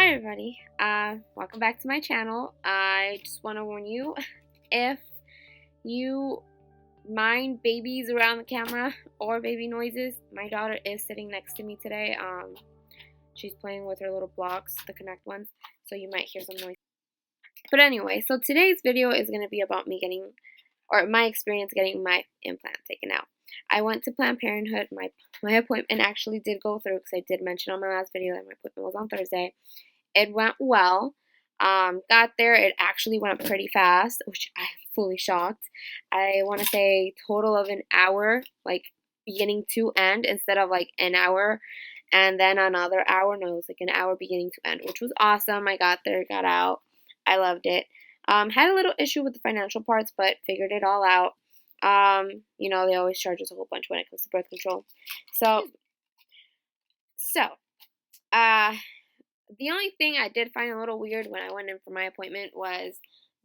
Hi everybody, welcome back to my channel. I just want to warn you, if you mind babies around the camera or baby noises, my daughter is sitting next to me today. She's playing with her little blocks, the Connect ones, so you might hear some noise. But anyway, so today's video is going to be about me getting, or my experience getting my implant taken out. I went to Planned Parenthood. My appointment actually did go through because I did mention on my last video that my appointment was on Thursday. It went well. Got there, it actually went pretty fast, which I'm fully shocked. I want to say total of an hour, like beginning to end, instead of like an hour and then another hour. No, it was like an hour beginning to end, which was awesome. I got there, got out. I loved it. Had a little issue with the financial parts, but figured it all out. They always charge us a whole bunch when it comes to birth control. The only thing I did find a little weird when I went in for my appointment was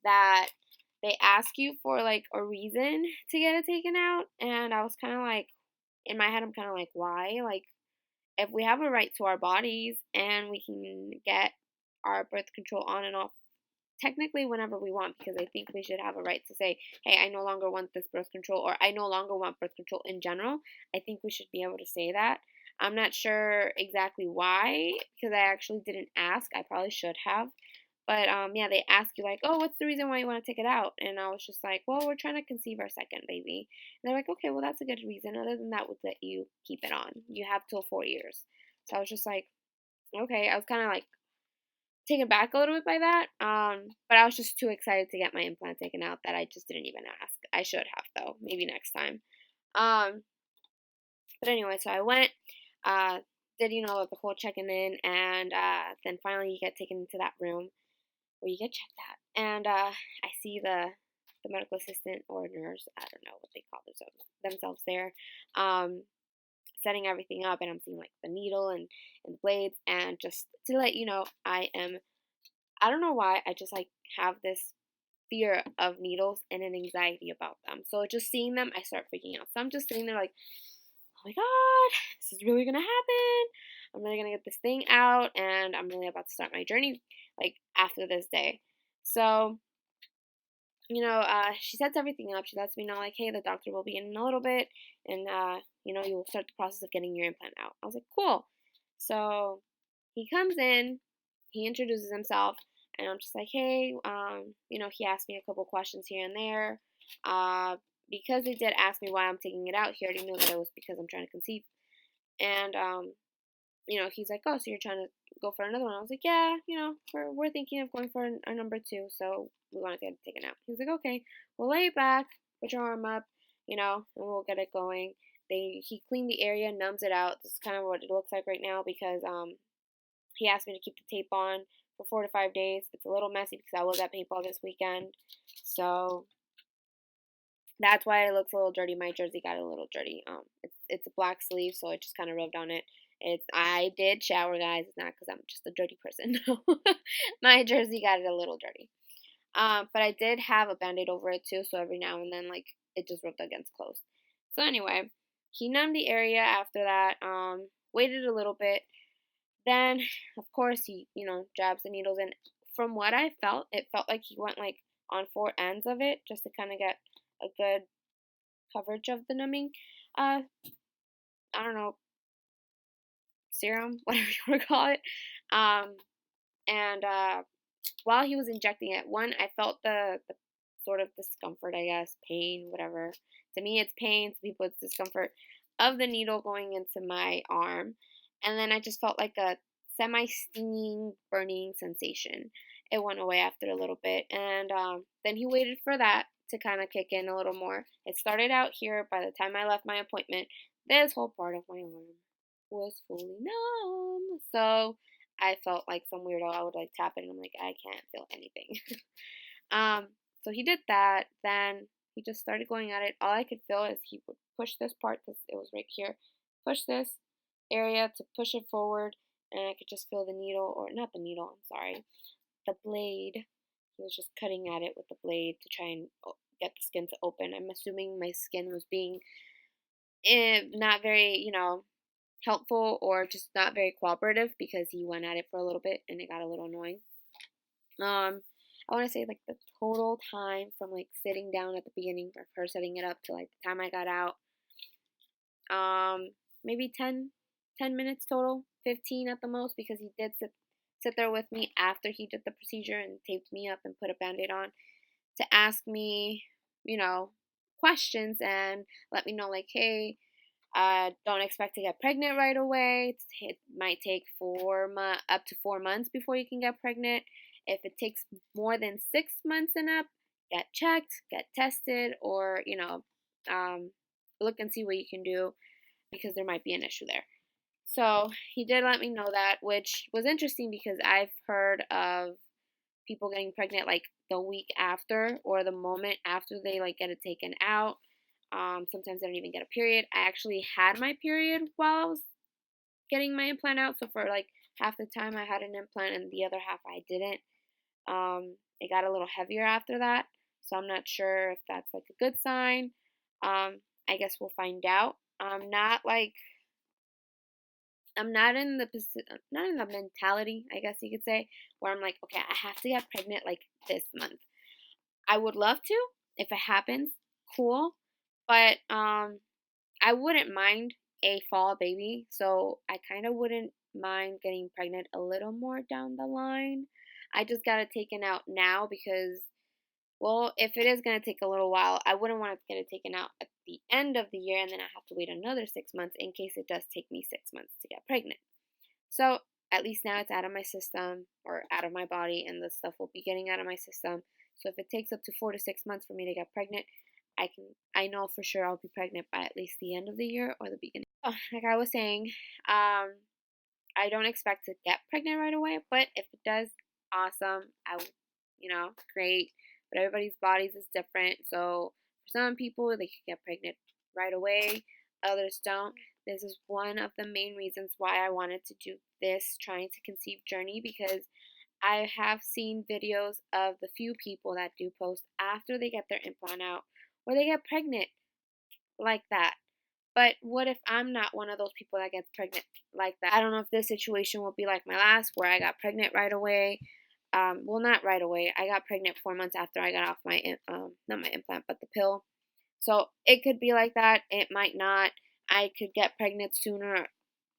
that they ask you for like a reason to get it taken out, and I was kind of like, in my head, I'm kind of like, why? Like, if we have a right to our bodies and we can get our birth control on and off technically whenever we want, because I think we should have a right to say, hey, I no longer want this birth control, or I no longer want birth control in general. I think we should be able to say that. I'm not sure exactly why, because I actually didn't ask. I probably should have. But yeah, they ask you like, oh, what's the reason why you want to take it out? And I was just like, well, we're trying to conceive our second baby. And they're like, okay, well, that's a good reason. Other than that, would let you keep it on. You have till 4 years. So I was just like, okay. I was kind of like taken back a little bit by that. But I was just too excited to get my implant taken out that I just didn't even ask. I should have though, maybe next time. But anyway, so I went, did the whole checking in, and then finally you get taken into that room where you get checked out, and I see the medical assistant or nurse, I don't know what they call themselves there, setting everything up, and I'm seeing like the needle and the blades, and just to let you know, I don't know why, I just like have this fear of needles and an anxiety about them. So just seeing them, I start freaking out. So I'm just sitting there like, oh my god, this is really gonna happen. I'm really gonna get this thing out, and I'm really about to start my journey like after this day. So, she sets everything up. She lets me know like, hey, the doctor will be in a little bit, and you will start the process of getting your implant out. I was like, cool. So he comes in, he introduces himself, and I'm just like, hey, he asked me a couple questions here and there. Because they did ask me why I'm taking it out, he already knew that it was because I'm trying to conceive. And he's like, oh, so you're trying to go for another one? I was like, yeah, we're thinking of going for a number 2, so we want to get it taken out. He was like, okay, well, lay it back, put your arm up, and we'll get it going. He cleaned the area, numbs it out. This is kind of what it looks like right now because he asked me to keep the tape on for 4 to 5 days. It's a little messy because I was at paintball this weekend, so that's why it looks a little dirty. My jersey got a little dirty. It's a black sleeve, so it just kind of rubbed on it. I did shower, guys. It's not because I'm just a dirty person. No, my jersey got it a little dirty. But I did have a band-aid over it too, so every now and then, like, it just rubbed against clothes. So anyway, he numbed the area after that. Waited a little bit. Then, of course, he jabs the needles in. From what I felt, it felt like he went like on 4 ends of it just to kind of get a good coverage of the numbing, I don't know, serum, whatever you want to call it. And while he was injecting it, I felt the sort of discomfort, I guess, pain, whatever. To me, it's pain. To people, it's discomfort of the needle going into my arm. And then I just felt like a semi-stinging, burning sensation. It went away after a little bit. And then he waited for that to kind of kick in a little more. It started out here. By the time I left my appointment, this whole part of my arm was fully numb. So I felt like some weirdo. I would like tap it and I'm like, I can't feel anything. So he did that. Then he just started going at it. All I could feel is he would push this part, because it was right here, push this area to push it forward, and I could just feel the needle, or not the needle, I'm sorry, the blade. He was just cutting at it with the blade to try and get the skin to open. I'm assuming my skin was being not very, helpful or just not very cooperative because he went at it for a little bit and it got a little annoying. I want to say like the total time from like sitting down at the beginning of her setting it up to like the time I got out, maybe 10 minutes total, 15 at the most, because he did sit there with me after he did the procedure and taped me up and put a band-aid on to ask me, you know, questions and let me know like, hey, don't expect to get pregnant right away. It might take up to 4 months before you can get pregnant. If it takes more than 6 months and up, get checked, get tested, or look and see what you can do because there might be an issue there. So he did let me know that, which was interesting because I've heard of people getting pregnant like the week after or the moment after they like get it taken out. Sometimes I don't even get a period. I actually had my period while I was getting my implant out, so for like half the time I had an implant and the other half I didn't. It got a little heavier after that, so I'm not sure if that's like a good sign. I guess we'll find out. I'm not in the mentality, I guess you could say, where I'm like, okay, I have to get pregnant like this month. I would love to if it happens, cool, but I wouldn't mind a fall baby, so I kind of wouldn't mind getting pregnant a little more down the line. I just got it taken out now because, well, if it is going to take a little while, I wouldn't want to get it taken out at the end of the year and then I have to wait another 6 months in case it does take me 6 months to get pregnant. So at least now it's out of my system or out of my body and the stuff will be getting out of my system. So if it takes up to 4 to 6 months for me to get pregnant, I know for sure I'll be pregnant by at least the end of the year or the beginning. Oh, like I was saying, I don't expect to get pregnant right away, but if it does, awesome. Great. But everybody's bodies is different. So for some people, they can get pregnant right away. Others don't. This is one of the main reasons why I wanted to do this trying to conceive journey, because I have seen videos of the few people that do post after they get their implant out where they get pregnant like that. But what if I'm not one of those people that gets pregnant like that? I don't know if this situation will be like my last, where I got pregnant right away. Well, not right away. I got pregnant 4 months after I got off my, not my implant, but the pill. So it could be like that. It might not. I could get pregnant sooner.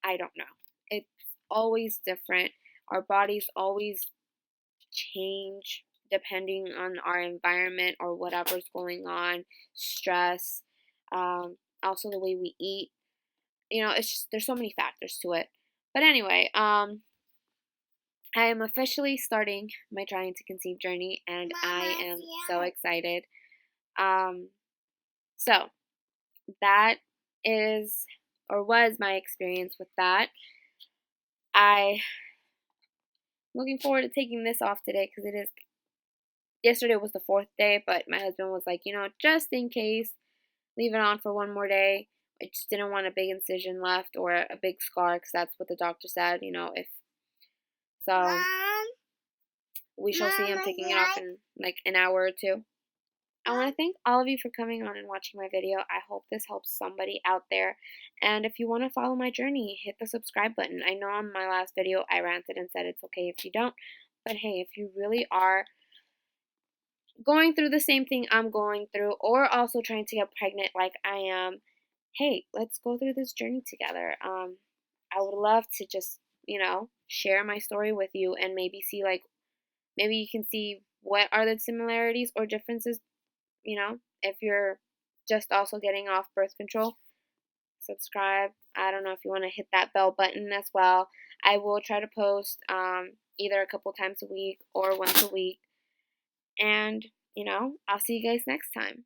I don't know. It's always different. Our bodies always change depending on our environment or whatever's going on, stress, also the way we eat. It's just there's so many factors to it. But anyway, I am officially starting my trying to conceive journey, and I am so excited. So that is or was my experience with that. I'm looking forward to taking this off today because yesterday was the 4th day, but my husband was like, just in case, leave it on for one more day. I just didn't want a big incision left or a big scar because that's what the doctor said, if so. Mom, we shall see him taking it off in like an hour or two. I want to thank all of you for coming on and watching my video. I hope this helps somebody out there. And if you want to follow my journey, hit the subscribe button. I know on my last video I ranted and said it's okay if you don't. But hey, if you really are going through the same thing I'm going through, or also trying to get pregnant like I am, hey, let's go through this journey together. I would love to just, share my story with you and maybe see maybe you can see what are the similarities or differences, if you're just also getting off birth control. Subscribe. I don't know if you want to hit that bell button as well. I will try to post either a couple times a week or once a week. And, I'll see you guys next time.